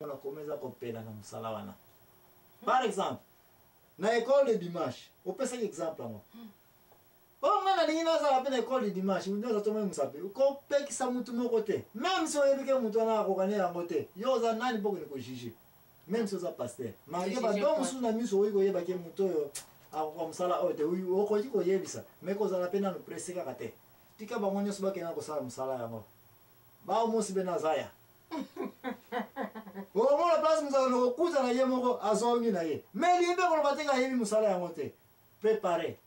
On a commencé à copier dans le salawana. Par exemple, dans l'école de dimanche, on peut faire un exemple. Oh, on a une école de dimanche, on a tomé un sapé. On peut que ça monte mon côté. Même si on est que monte à un côté, il y a un an pour que juger. Même si on a pasteur. Mais il y a donc sous la mise sur le y a un monto comme ça là, on connaît qu'on y a ça. Mais qu'on a la peine à nous presser à côté. Tu sais, on a souvent qu'il y a un salaire, salaire. Bah, on s'y benazaya. Au moins la place nous allons couper na yemo azongi na ye. Mais lui be ko bateka yebi musala ya mote. Préparer.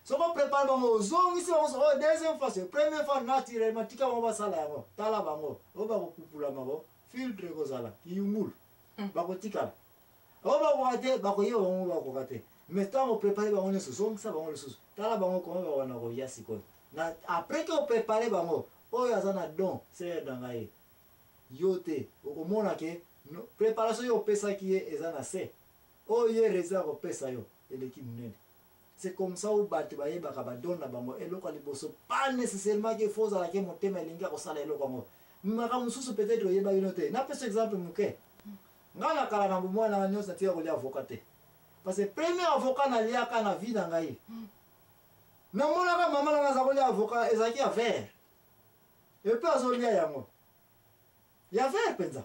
So ko prépare bango zongi si on deuxième fois, première fois naturellement tika on va sala yango. Tala bango. O ba ko kupula bango. Filtre ko sala. Ki yumul. Ba ko tika. O ba ko ate ba ko yo on ba ko kate. Mais tant on prépare bango ne so zongi sa bango le so. Tala bango ko ba wana ko yasi ko. Na après que on prépare bango, o ya zana don c'est dans la ye. Yote okomona ke préparation yo pesa qui est ezana se o ye réserve pesa yo eleki munene. C'est comme ça ou bati ba yeba ka badona bango eloko liboso pas nécessairement que faut za la ke motema linga ko sala eloko ngo maka mususu peut-être yeba yote na pesa exemple muke ngala kala na mwana nyosa tia ko lia avocat parce que premier avocat na lia kana vie na ngai na mona ka mama na za ko lia avocat ezaki affaire et puis azolia yango ya faire penza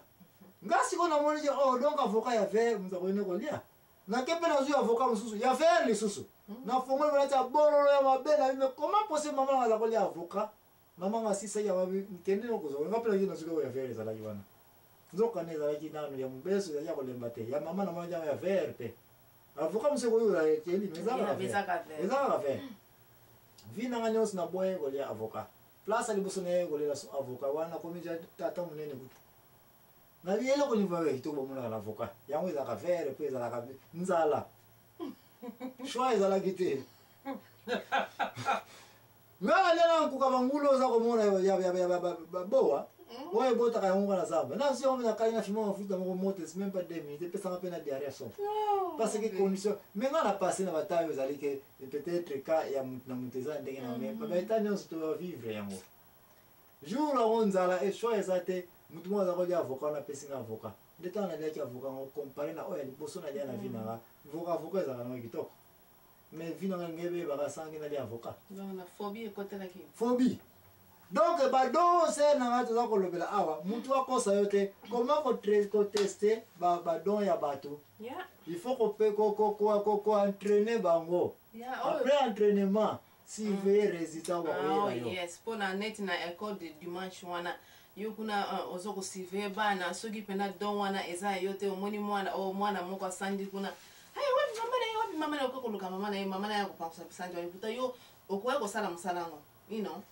ngasi kona moni oh donc avocat ya faire muzakone ko lia na kepe na zu avocat mususu ya faire les susu na fongo na ta bololo ya mabena mais comment possible mama na ko lia avocat mama ngasi sa ya mkende no kuzo ngapela kino suko ya faire za la ywana nzoka ne za ki nanu ya mbeso ya ko lemba te ya mama na mama ya faire pe avocat museko yo ya keli mezaka faire vina nganyos na boye ko lia avocat place ali bosone ko lia avocat wana komija tata munene kutu na lielo ko niva hito bomuna na avocat yango za ka faire pe za ka nzala choix za la kite ngala lena ku ka bangulo za ko mona ya boa ouais bota ka yango na samba na si on na kalina fimo mafuta mo moto même pas 2 minutes pesa mapena diarrhée son parce que condition mais on a passé na bataille za like peut-être ka ya na muteza ndenge na mais ba itani on se doit vivre yango jour la onzala et choix za te mutu mwa za ko dia avocat na pesi na avocat de temps na dia ki avocat on comparer na oya liboso na dia na vina ga avocat za na kitoko mais vina ngebe ba sangi na dia avocat donc la phobie côté la ki phobie. Donc, badon c'est na za ko lobela awa mutu akosa yote comment ko tester badon ya bato. Yeah. Il faut ko entraîner bango. Yeah. Après entraînement, si veut résultat wa oh yes, pour na net na école de dimanche wana yo kuna ozoko sive bana soki pena don wana eza yote omoni mwana moko sandi kuna hey wapi mama na okokoluka mama na ya kopakisa pisandi wali puta yo okwa ko sala musalango you know.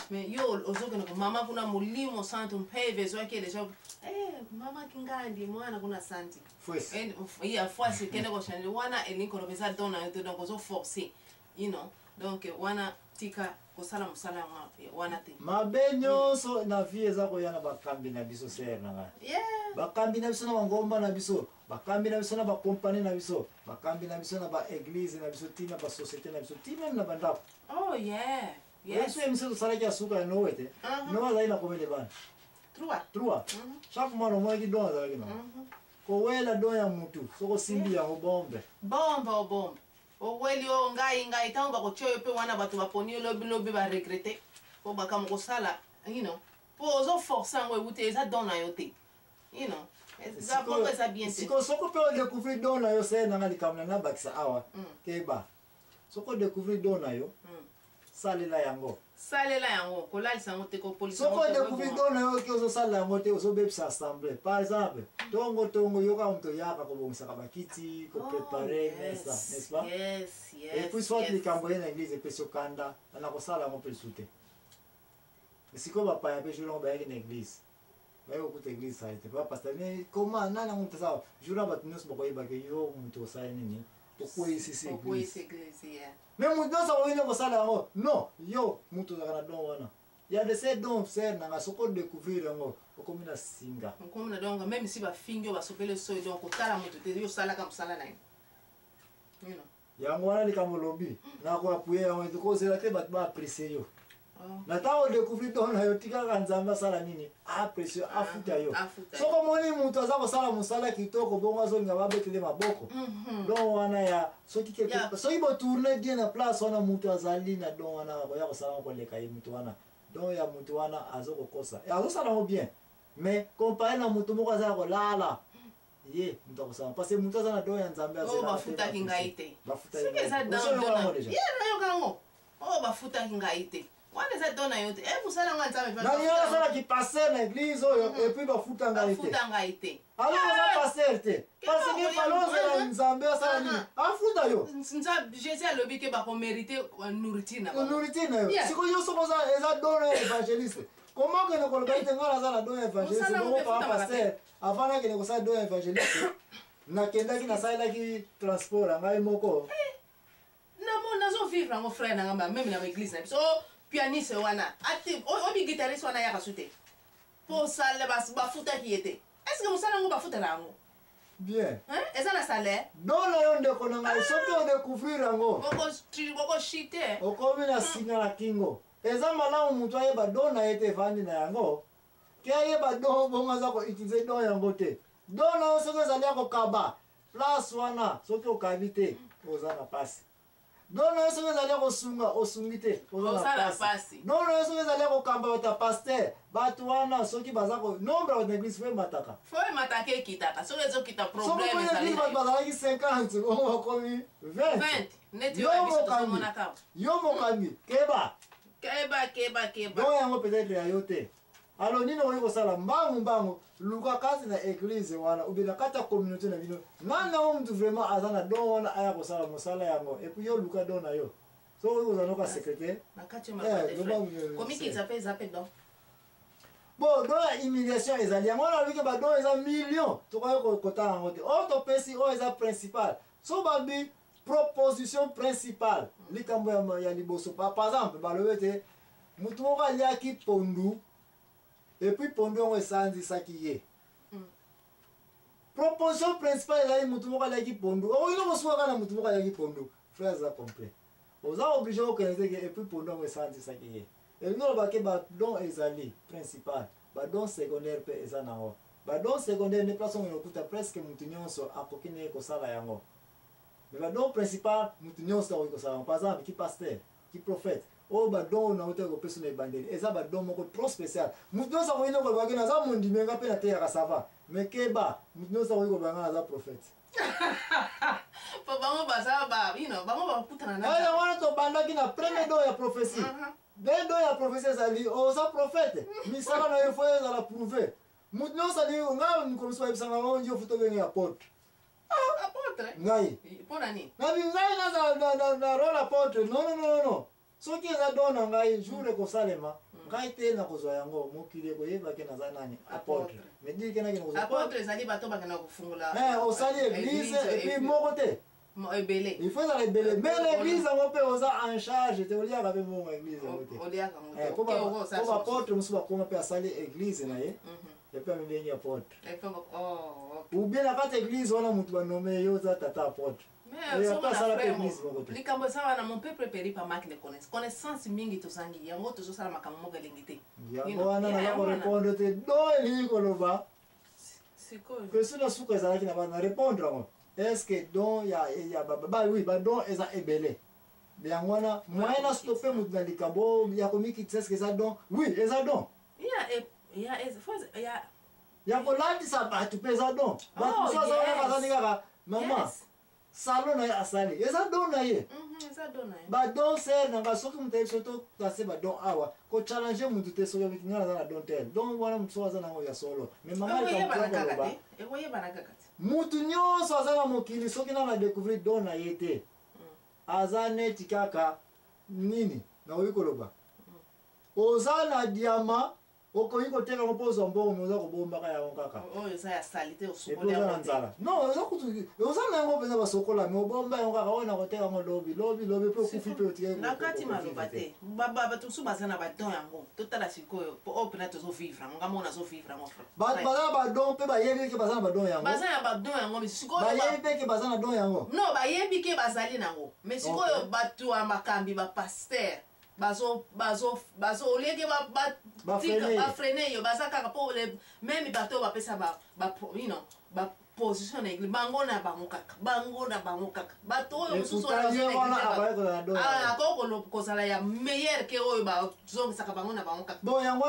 Mais yo ozoko na mama kuna mulimo santo mpeve zwake deja mama kingandi mwana kuna santi Fouesse. Yeah, fouesse kene ko chanje wana elinko robeza dona yote donc ozo forcer you know. Donc wana tika kosala musala wana te mabenyo so na vie za ko yana bakambi na biso ser na yeah bakambi na biso na ngomba na biso bakambi na biso na ba compagnie na biso bakambi na biso na ba église na biso tina ba société na biso tina na banda oh yeah yes so emse sala ki asuka no wete no za ina komele bana trois chaque mois mo ki don za kino ko wela don ya mutu so ko simbi ya bombe oweli o ngai tango bako choyo pe wana bato baponi lobi ba regretter po bakam ko sala you know po ozo forcer ngo ebute eza don na yote you know eza po eza bien te siko soko pe o découvrir don na yo se na ngali kamna na bakisa awa keba soko découvrir don na yo salela yango kolalisa yango te ko police soko découvrir don na yo ki ozo sala yango te ozo bebisa assemblée par exemple tongo yoka mto yaka ko bongisa ka bakiti ko préparer n'est-ce pas yes et puis soit les camboyens na église pe sokanda na ko sala yango pe sute siko ba pa ya pe jolo ba na église ba yo ko église ça était pas parce que comment nana mto ça jura ba tunus ba ko iba ke yo mto sa nini pourquoi ici c'est église yeah mais mto ça o ina ko sala yango non yo mto za kana don wana il y a de ces dons c'est na soko découvrir yango comme na singa comme na donc même si ba fingo ba sopele so donc otala moto te yo sala comme sala na you know yango wana li kama lobby na ko appuyer yango ko zela te ba apprécier yo na ntango odécouvrir don na yo tikaka nzambe asala nini apprécie afuta yo soki omoni moto aza kosala mosala kitoko bongo azonginga babetele maboko don wana ya soki botourne bien na place wana moto azali na don wana ya kosala koleka ye moto wana don ya moto wana azokokosa azosala yango bien mais compare na moto moko azala kolala ye moto akosala parce que moto aza na don ya nzambe bafutaki ngai te bafutaki ngai te wana eza don na yo te mosala nga nzambe asalaki paster na église oyo epuis bafuta ngai te alors oza paster te parce que falozela nzambe asala nini afuta yo jésus alobi ke bakomérite nourriture na yo sikoyo yo soko eza don na évangéliste comment okende koloba ite ngai naza na don ya évangéliste bongo paa paster avant nakende kosala don ya évangéliste nakendaki nasalelaki transport ngai moko nazovivre yango frère na ngamba meme na baeglise na biso pianiste wana obi guitariste wana yaka su te mpo osala bafutaki ye te estce mosala yango bafutela yango bien eza na salaire don na yo ndeko na ngai soki odécouvrir yango bokoshi te okomi na singa na kingo eza malamu moto ayeba don na ye te evandi na yango ke ayeba don bongo aza koutilize don yango te don na yo soki ezali ya kokaba place wana soki okabi te oza na pasi don na yo soki ezali ya kosunga osungi te oza na pasi don na yo soki ezali ya kokamba bato ya paster bato wana soki baza nombre bato na église fo emataka soki église bato bazalaki 50 bongo bakomi 20 yo mokambi keba don yango peut-être ya yo te alors nini okoki kosala mbangu luka kati na église wana obe na kati ya communauté na bino nani yango mutu vraiment aza na don wana aya kosala mosala yango epuis yo luka don na yo soki okoki kozala noka secrétaire bon don ya humiliation ezali yango wana alobiki badon eza million tokoki kotala yango te oyo topesi oyo eza principal so babi proposition principale likambo ya liboso par exemple balobi ete mutu moko aliaki pondu epuis pondu yango esanzisaki ye proposition principale ezali mutu moko aliaki pondu okoki kosuka kaka na mutu moko aliaki pondu frère aza complet oza oblige okende teke epuis pondu yango esanzisaki ye elingi olobaki badon ezali principal badon secondaire mpe eza nango badon secondaire nde place ongena okuta presque mutu nyonso akoki neye kosala yango mais badon principal mutu nyonso akoki kosala yango par exemple ki paster ki prophète oyo badon na oteka kopesa na ebandeli eza badon moko trop spécial mutu nyonso akoki nde kolobaki naza mondimenga mpe nateyaka sava mais keba mutu nyonso akoki kolobanga naza prophète yango wana tobandaki na premier don ya prophétie de don ya prophétie ezali oza prophète misala na yo fo ezala prouvé mutu nyonso ali ngai mikomisi bayebisanga ngo ndio futa obenge apôtre ngai nabi ngai naza na role apôtre non soki eza don na ngai jour ekosalema ngai te nakozwa yango mokili ekoyebake naza nani apôtre mais diri ke nakende osali église epuis moko te il faut ezala ebele mais l'église yango mpe oza en charge te oliaka mpe mbongo église yango te po bapôtre mosusu bakoma mpe asali église na ye epuis amibengi apôtre ou bien na kati église wana motu banome yo oza tata apôtre likambo eza wana mon peuple péri par manque de connaissance mingi tozangi yango tozosala makambo moko elengi te yango wana naza korépondre te do elingi koloba question na suka ezalaki na bana répondre yango est ce que don oui badon eza ebele yango wana moyen na stoppe motu na likambo ya komikitisa est ce que eza don oui eza don ya kolatisa bato mpe eza don bato mosusu azalaka bazali kaka mama salon na ye asali eza don na ye badon ser nanga soki moto ayebi soki tokase badon awa kochallange motu te soki obiki ngai naza na don tel don wana motu soki aza nango ya solo mais mama motu nyonso aza na mokili soki nano adécouvrir don na ye te aza neti kaka nini nakoki koloba oza na diama okoki koteka ngo mpo ozwa mbongo me oza kobombaka yango kaka epoza na nzala non oza na yango mpenza basokola me obomba yango kaka oyo na koteka ngo lobi mpe okufi mpe otiknakati maloba te bato mosusu baza na badon yango totala sikoyo oyo mpena tozovivre yango ngamo nazovivre yango bato baza na badon mpe bayebi ke baza na badon yango baza na badon yango mais sikoyo bayebi mpe ke baza na don yango non bayebi ke bazali nango mais sikoyo bato ya makambi bapaster bazo olege ba freiner yo baza kaka po le même bato ba pesa ba you know ba position église bango na bango kaka bato oyo mosusu akoko kozala ya meilleur ke oyo bazongisaka bango na bango kaka bon yango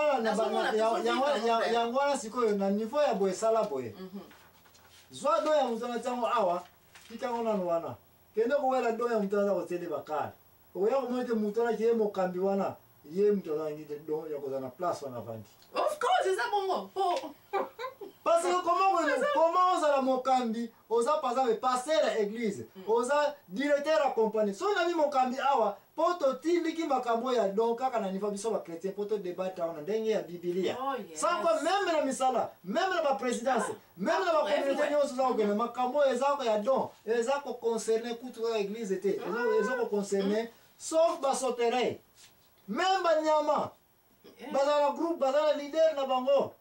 wana sikoyo na niveau ya boye sala boye zwa do ya moto na ntango awa tikango nano wana kende kowela do ya moto aza kotele bakala okoya komona ete moto anaki ye mokambi wana ye moto azangi te do ya kozala na place wana vandi of course eza bongo parce que comment ozala mokambi oza par exemple pasteur ya église oza directeur ya compagnie soki nabi mokambi awa mpo totindiki makambo ya don kaka na niveau biso bachrétien mpo todebate awa na ndenge ya bibilia sanko meme na misala meme na baprésidence meme na bacommunauté nyonso oza kokende makambo eza ya don eza koconcerne kutu kaka église te eza koconcerne sauf basoterei meme banyama bazala na groupe bazala na leader na bango